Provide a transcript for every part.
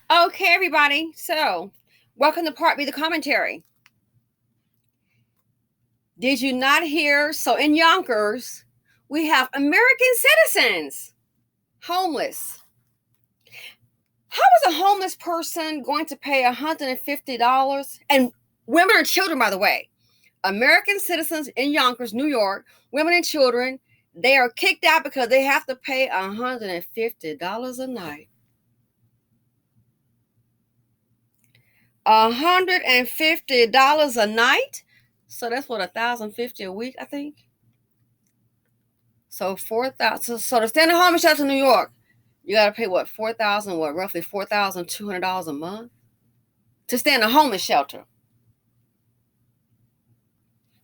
Okay, everybody. So, welcome to Part B, the commentary. Did you not hear? So, in Yonkers, we have American citizens homeless. How is a homeless person going to pay $150? And women and children, by the way. American citizens in Yonkers, New York, women and children, they are kicked out because they have to pay $150 a night. $150 a night. So that's what, $1,050 a week, I think. So 4,000. So to stay in a homeless shelter in New York, you got to pay what, 4,000? What, roughly $4,200 a month to stay in a homeless shelter.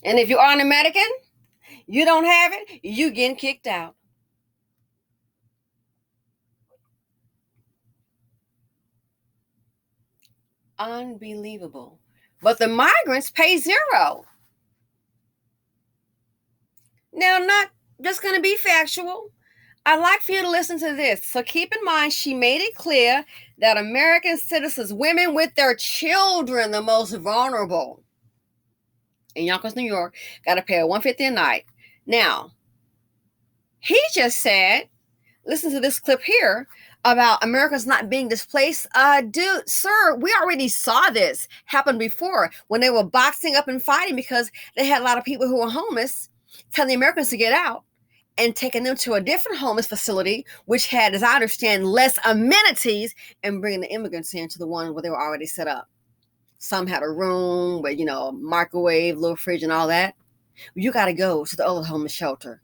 And if you are an American, you don't have it, you getting kicked out. Unbelievable. But the migrants pay zero. Now, not just going to be factual. I'd like for you to listen to this. So keep in mind, she made it clear that American citizens, women with their children, the most vulnerable, in Yonkers, New York, got to pay $150 a night. Now, he just said, listen to this clip here about Americans not being displaced. Dude, sir, we already saw this happen before when they were boxing up and fighting because they had a lot of people who were homeless telling the Americans to get out and taking them to a different homeless facility, which had, as I understand, less amenities, and bringing the immigrants into the one where they were already set up. Some had a room with, microwave, little fridge and all that. You got to go to the other homeless shelter.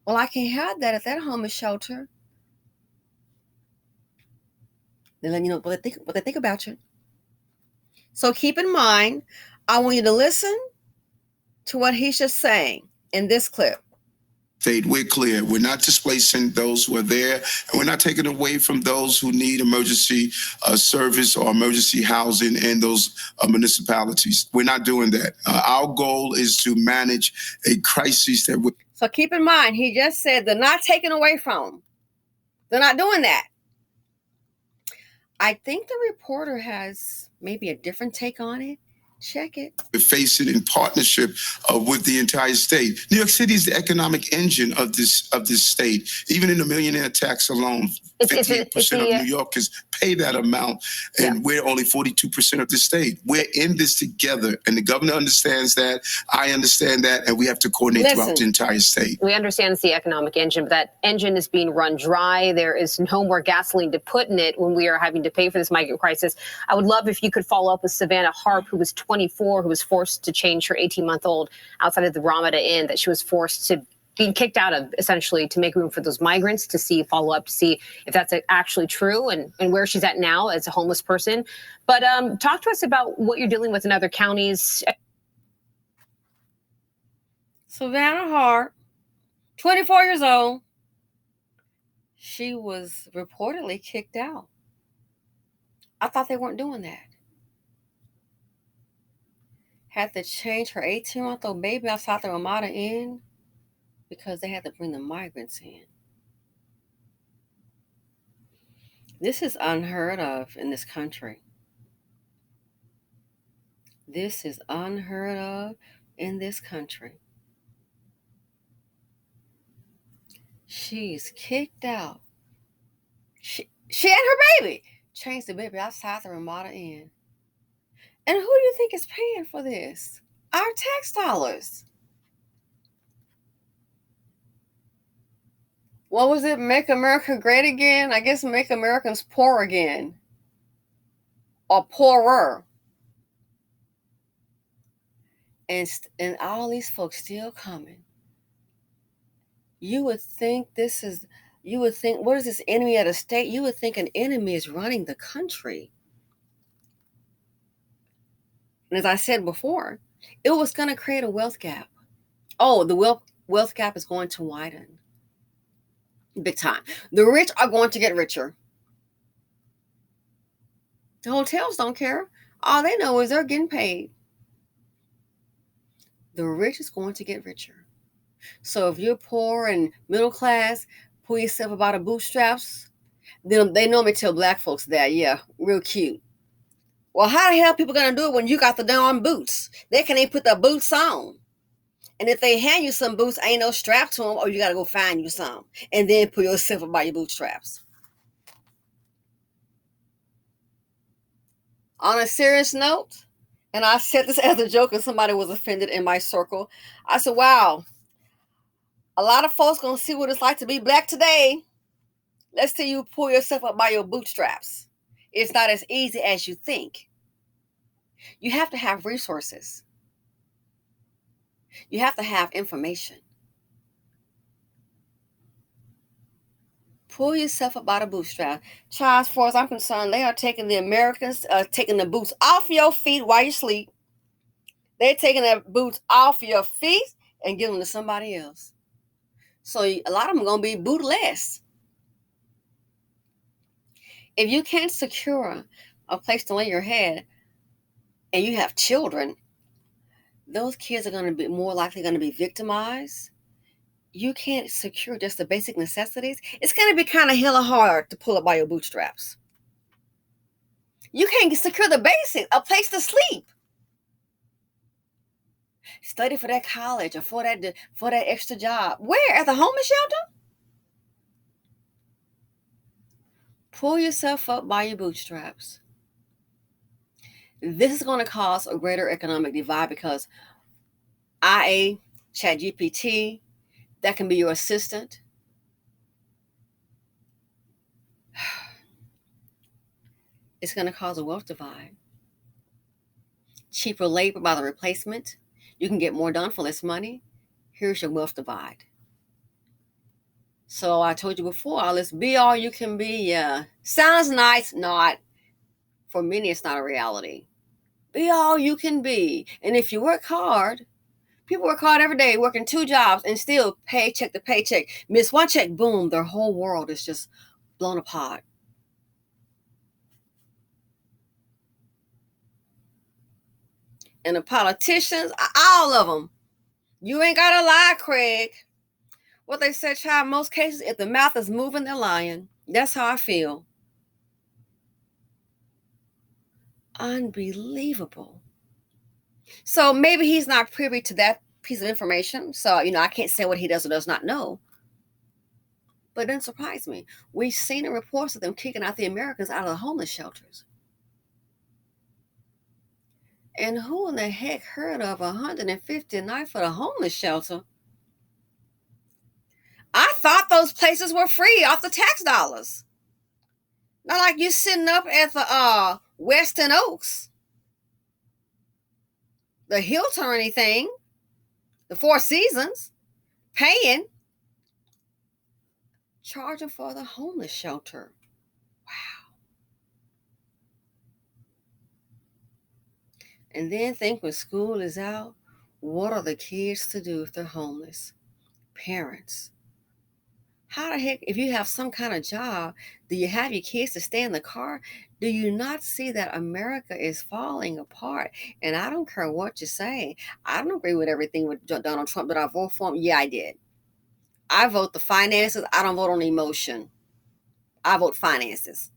Well, I can't have that at that homeless shelter. They let you know what they think about you. So keep in mind, I want you to listen to what he's just saying in this clip. We're clear. We're not displacing those who are there, and we're not taking away from those who need emergency service or emergency housing in those municipalities. We're not doing that. Our goal is to manage a crisis that we. So keep in mind, he just said they're not taking away from. They're not doing that. I think the reporter has maybe a different take on it. Check it. We face it in partnership with the entire state. New York City is the economic engine of this state. Even in the millionaire tax alone, 15% of New Yorkers pay that amount, and we're only 42% of the state. We're in this together, and the governor understands that. I understand that, and we have to coordinate throughout the entire state. We understand it's the economic engine, but that engine is being run dry. There is no more gasoline to put in it when we are having to pay for this migrant crisis. I would love if you could follow up with Savannah Harp, who was 24, who was forced to change her 18-month-old outside of the Ramada Inn, that she was forced to be kicked out of, essentially, to make room for those migrants, to follow up to see if that's actually true and where she's at now as a homeless person. But talk to us about what you're dealing with in other counties. Savannah Harp, 24 years old, she was reportedly kicked out. I thought they weren't doing that. Had to change her 18-month-old baby outside the Ramada Inn because they had to bring the migrants in. This is unheard of in this country. This is unheard of in this country. She's kicked out. She and her baby changed the baby outside the Ramada Inn. And who do you think is paying for this? Our tax dollars. What was it? Make America great again? I guess make Americans poor again. Or poorer. And all these folks still coming. You would think what is this, enemy of the state? You would think an enemy is running the country. And as I said before, it was going to create a wealth gap. Oh, the wealth gap is going to widen. Big time. The rich are going to get richer. The hotels don't care. All they know is they're getting paid. The rich is going to get richer. So if you're poor and middle class, pull yourself up out of bootstraps They normally tell black folks that, yeah, real cute. Well, how the hell people gonna do it when you got the darn boots? They can't even put the boots on. And if they hand you some boots, ain't no strap to them, or you gotta go find you some and then pull yourself up by your bootstraps. On a serious note, and I said this as a joke and somebody was offended in my circle, I said, wow, a lot of folks gonna see what it's like to be black today. Let's see you pull yourself up by your bootstraps. It's not as easy as you think. You have to have resources. You have to have information. Pull yourself up by the bootstrap. Child, as far as I'm concerned, they are taking the Americans, taking the boots off your feet while you sleep. They're taking the boots off your feet and giving them to somebody else. So a lot of them are going to be bootless. If you can't secure a place to lay your head and you have children, those kids are going to be more likely going to be victimized. You can't secure just the basic necessities. It's going to be kind of hella hard to pull up by your bootstraps. You can't secure the basics, a place to sleep. Study for that college or for that extra job. Where? At the homeless shelter? Pull yourself up by your bootstraps. This is going to cause a greater economic divide because IA, ChatGPT, that can be your assistant. It's going to cause a wealth divide. Cheaper labor by the replacement. You can get more done for less money. Here's your wealth divide. So I told you before, let's be all you can be. Yeah. Sounds nice, not. For many, it's not a reality. Be all you can be. And if you work hard, people work hard every day, working 2 jobs and still paycheck to paycheck. Miss one check, boom, their whole world is just blown apart. And the politicians, all of them. You ain't got to lie, Craig. What they said, child, in most cases, if the mouth is moving, they're lying. That's how I feel. Unbelievable. So maybe he's not privy to that piece of information. So, I can't say what he does or does not know. But it doesn't surprise me. We've seen the reports of them kicking out the Americans out of the homeless shelters. And who in the heck heard of $150 a night for the homeless shelter? I thought those places were free off the tax dollars. Not like you sitting up at the Weston Oaks, the Hilton or anything, the Four Seasons, paying, charging for the homeless shelter. Wow. And then think when school is out, what are the kids to do if they're homeless? Parents. How the heck, if you have some kind of job, do you have your kids to stay in the car? Do you not see that America is falling apart? And I don't care what you say. I don't agree with everything with Donald Trump. Did I vote for him? Yeah, I did. I vote the finances. I don't vote on emotion. I vote finances.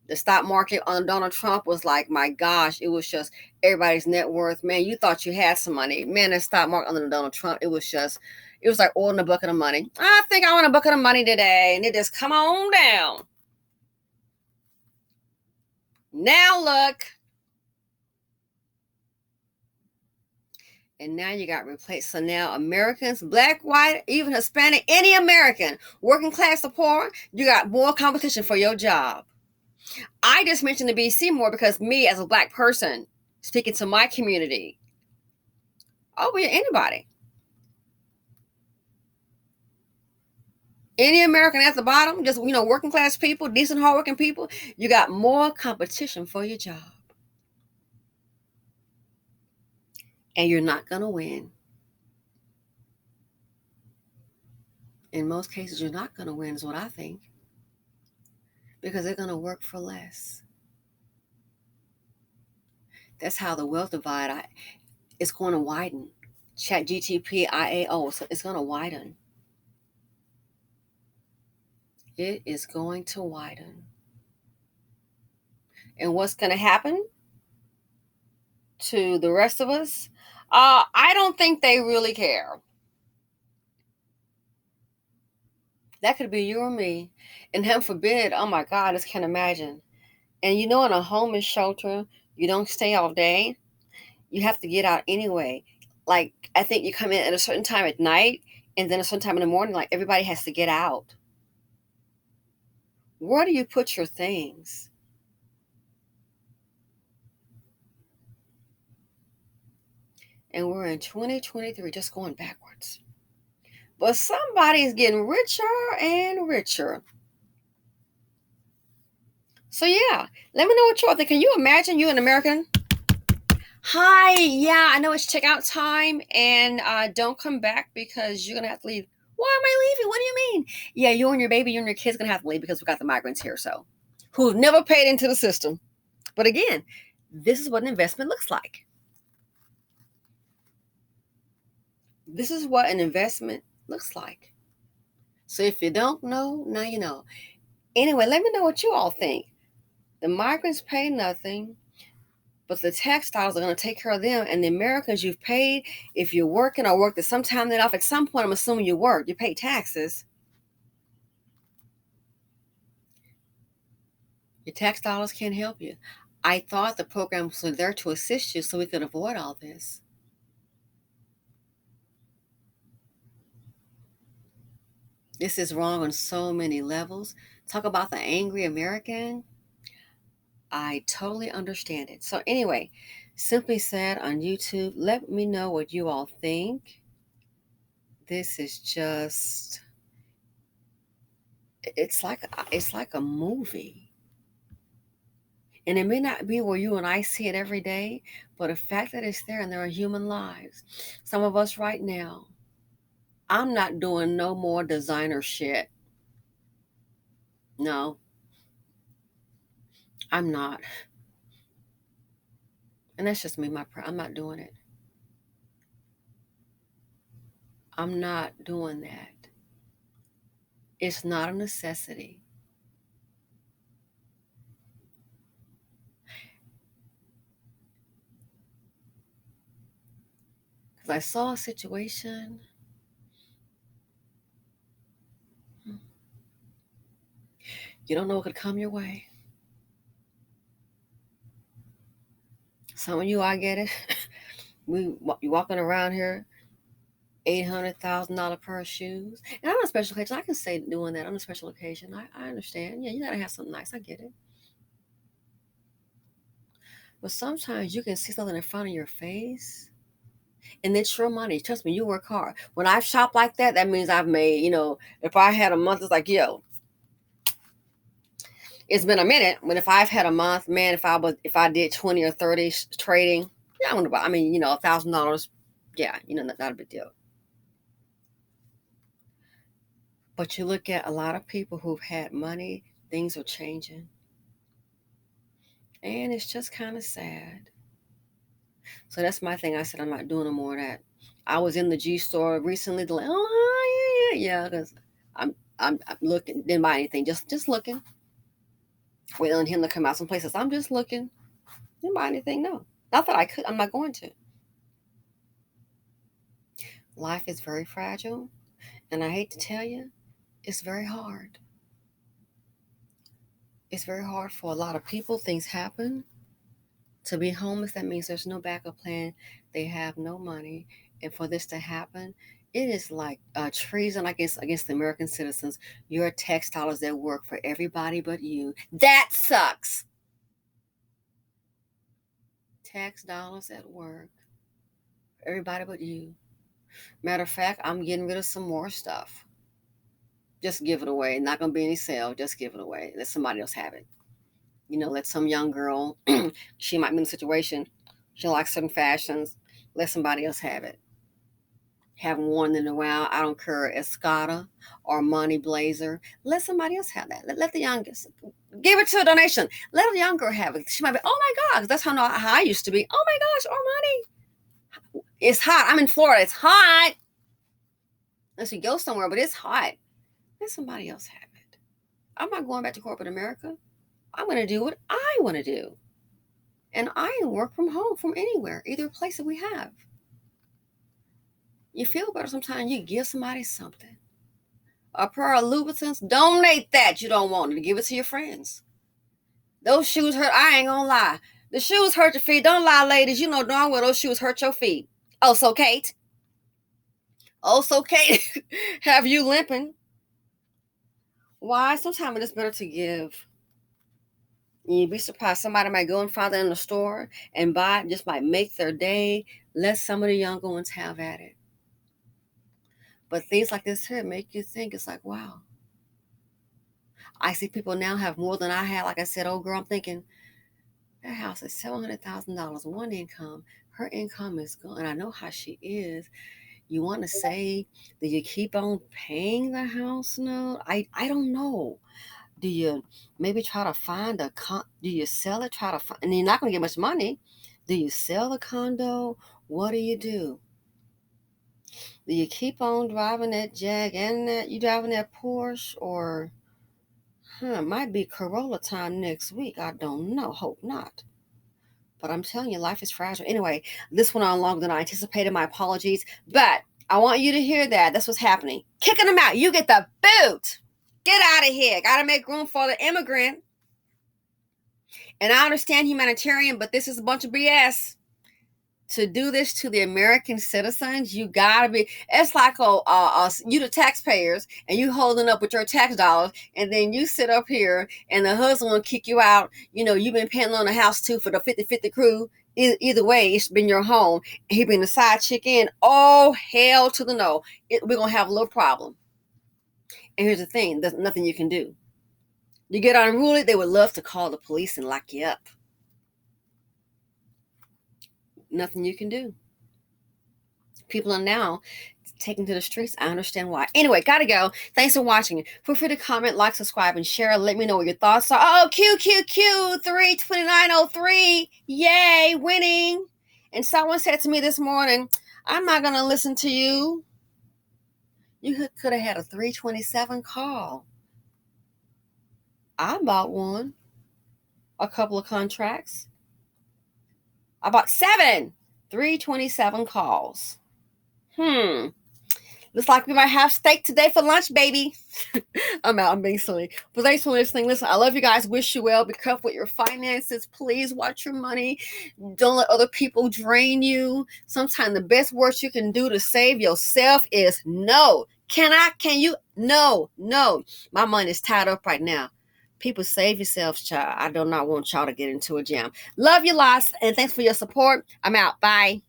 The stock market on Donald Trump was like, my gosh, it was just everybody's net worth. Man, you thought you had some money. Man, the stock market under Donald Trump, it was like ordering a bucket of money. I think I want a bucket of money today. And it just come on down. Now look. And now you got replaced. So now Americans, black, white, even Hispanic, any American, working class or poor, you got more competition for your job. I just mentioned the BC more because me as a black person, speaking to my community, yeah, anybody. Any American at the bottom, just, working class people, decent, hardworking people, you got more competition for your job. And you're not going to win. In most cases, you're not going to win is what I think. Because they're going to work for less. That's how the wealth divide is going to widen. ChatGPT, IAO, so it's going to widen. It is going to widen. And what's going to happen to the rest of us? I don't think they really care. That could be you or me. And heaven forbid, oh my God, I just can't imagine. And in a homeless shelter, you don't stay all day. You have to get out anyway. Like, I think you come in at a certain time at night and then a certain time in the morning, like everybody has to get out. Where do you put your things? And we're in 2023, just going backwards. But somebody's getting richer and richer. So yeah, let me know what you all think. Can you imagine you an American? Hi, yeah, I know it's checkout time, and don't come back because you're gonna have to leave. Why am I leaving? What do you mean? Yeah, you and your baby, you and your kids gonna have to leave because we got the migrants here, so who've never paid into the system. But again, this is what an investment looks like. This is what an investment looks like. So if you don't know, now you know. Anyway, let me know what you all think. The migrants pay nothing, but the tax dollars are going to take care of them. And the Americans you've paid, if you're working or worked at some time then off, at some point, I'm assuming you work, you pay taxes. Your tax dollars can't help you. I thought the programs were there to assist you so we could avoid all this. This is wrong on so many levels. Talk about the angry American. I totally understand it. So anyway, Simply Said on YouTube, let me know what you all think. This is just, it's like a movie. And it may not be where you and I see it every day, but the fact that it's there and there are human lives. Some of us right now, I'm not doing no more designer shit. No, I'm not. And that's just me, I'm not doing it. I'm not doing that. It's not a necessity. Because I saw a situation. You don't know what could come your way. Some of you, I get it. You walking around here, $800,000 pair of shoes. And on a special occasion, I can say doing that on a special occasion. I understand. Yeah, you gotta have something nice. I get it. But sometimes you can see something in front of your face, and it's your money. Trust me, you work hard. When I've shopped like that, that means I've made, if I had a month, it's like, yo, it's been a minute. But if I've had a month, man, if I did 20 or 30 trading, yeah, $1,000, yeah, not a big deal. But you look at a lot of people who've had money, things are changing. And it's just kind of sad. So that's my thing. I said I'm not doing no more of that. I was in the G store recently. They're like, oh yeah, because I'm looking. Didn't buy anything. Just looking. Waiting on him to come out some places. I'm just looking. Didn't buy anything. No, not that I could. I'm not going to. Life is very fragile, and I hate to tell you, it's very hard. It's very hard for a lot of people. Things happen. To be homeless, that means there's no backup plan. They have no money. And for this to happen, it is like treason against the American citizens. Your tax dollars that work for everybody but you. That sucks. Tax dollars at work for everybody but you. Matter of fact, I'm getting rid of some more stuff. Just give it away. Not going to be any sale. Just give it away. Let somebody else have it. Let some young girl, she might be in a situation, she likes certain fashions, let somebody else have it. Haven't worn it in a while. I don't care, Escada or Money Blazer. Let somebody else have that. Let the youngest, give it to a donation. Let a young girl have it. She might be, oh my God, that's how I used to be. Oh my gosh, Armani. It's hot. I'm in Florida. It's hot. Unless you go somewhere, but it's hot. Let somebody else have it. I'm not going back to corporate America. I'm going to do what I want to do. And I work from home, from anywhere, either place that we have. You feel better sometimes. You give somebody something. A pair of Louboutins, donate that. You don't want it. Give it to your friends. Those shoes hurt. I ain't gonna lie. The shoes hurt your feet. Don't lie, ladies. You know darn well those shoes hurt your feet. Oh, so Kate. Have you limping? Why? Sometimes it's better to give. You'd be surprised. Somebody might go and find it in the store and buy it. Just might make their day. Let some of the younger ones have at it. But things like this here make you think. It's like, wow. I see people now have more than I had. Like I said, oh girl, I'm thinking, that house is $700,000, one income. Her income is gone. And I know how she is. You want to say, do you keep on paying the house note? I don't know. Do you maybe try to find do you sell it? Try to find, and you're not going to get much money. Do you sell the condo? What do you do? Do you keep on driving that Jag and that you driving that Porsche, or it might be Corolla time next week. I don't know. Hope not. But I'm telling you, life is fragile. Anyway, this went on longer than I anticipated. My apologies. But I want you to hear that. That's what's happening. Kicking them out. You get the boot. Get out of here. Got to make room for the immigrant. And I understand humanitarian, but this is a bunch of BS. To do this to the American citizens, you gotta be. It's like you the taxpayers, and you holding up with your tax dollars, and then you sit up here, and the husband will kick you out. You know you've been paying on the house too for the 50-50 crew. Either way, it's been your home. He been the side chick in. Oh hell to the no! We're gonna have a little problem. And here's the thing: there's nothing you can do. You get unruly, they would love to call the police and lock you up. Nothing you can do. People are now taken to the streets. I understand why. Anyway, gotta go. Thanks for watching. Feel free to comment, like, subscribe, and share. Let me know what your thoughts are. Oh, QQQ 32903. Yay, winning. And someone said to me this morning, I'm not going to listen to you. You could have had a 327 call. I bought one. A couple of contracts. I bought 7 327 calls. Looks like we might have steak today for lunch, baby. I'm out. I'm being silly. But thanks for listening. Listen, I love you guys. Wish you well. Be careful with your finances. Please watch your money. Don't let other people drain you. Sometimes the best words you can do to save yourself is no. Can you? No. My money is tied up right now. People, save yourselves, child. I do not want y'all to get into a jam. Love you lots, and thanks for your support. I'm out. Bye.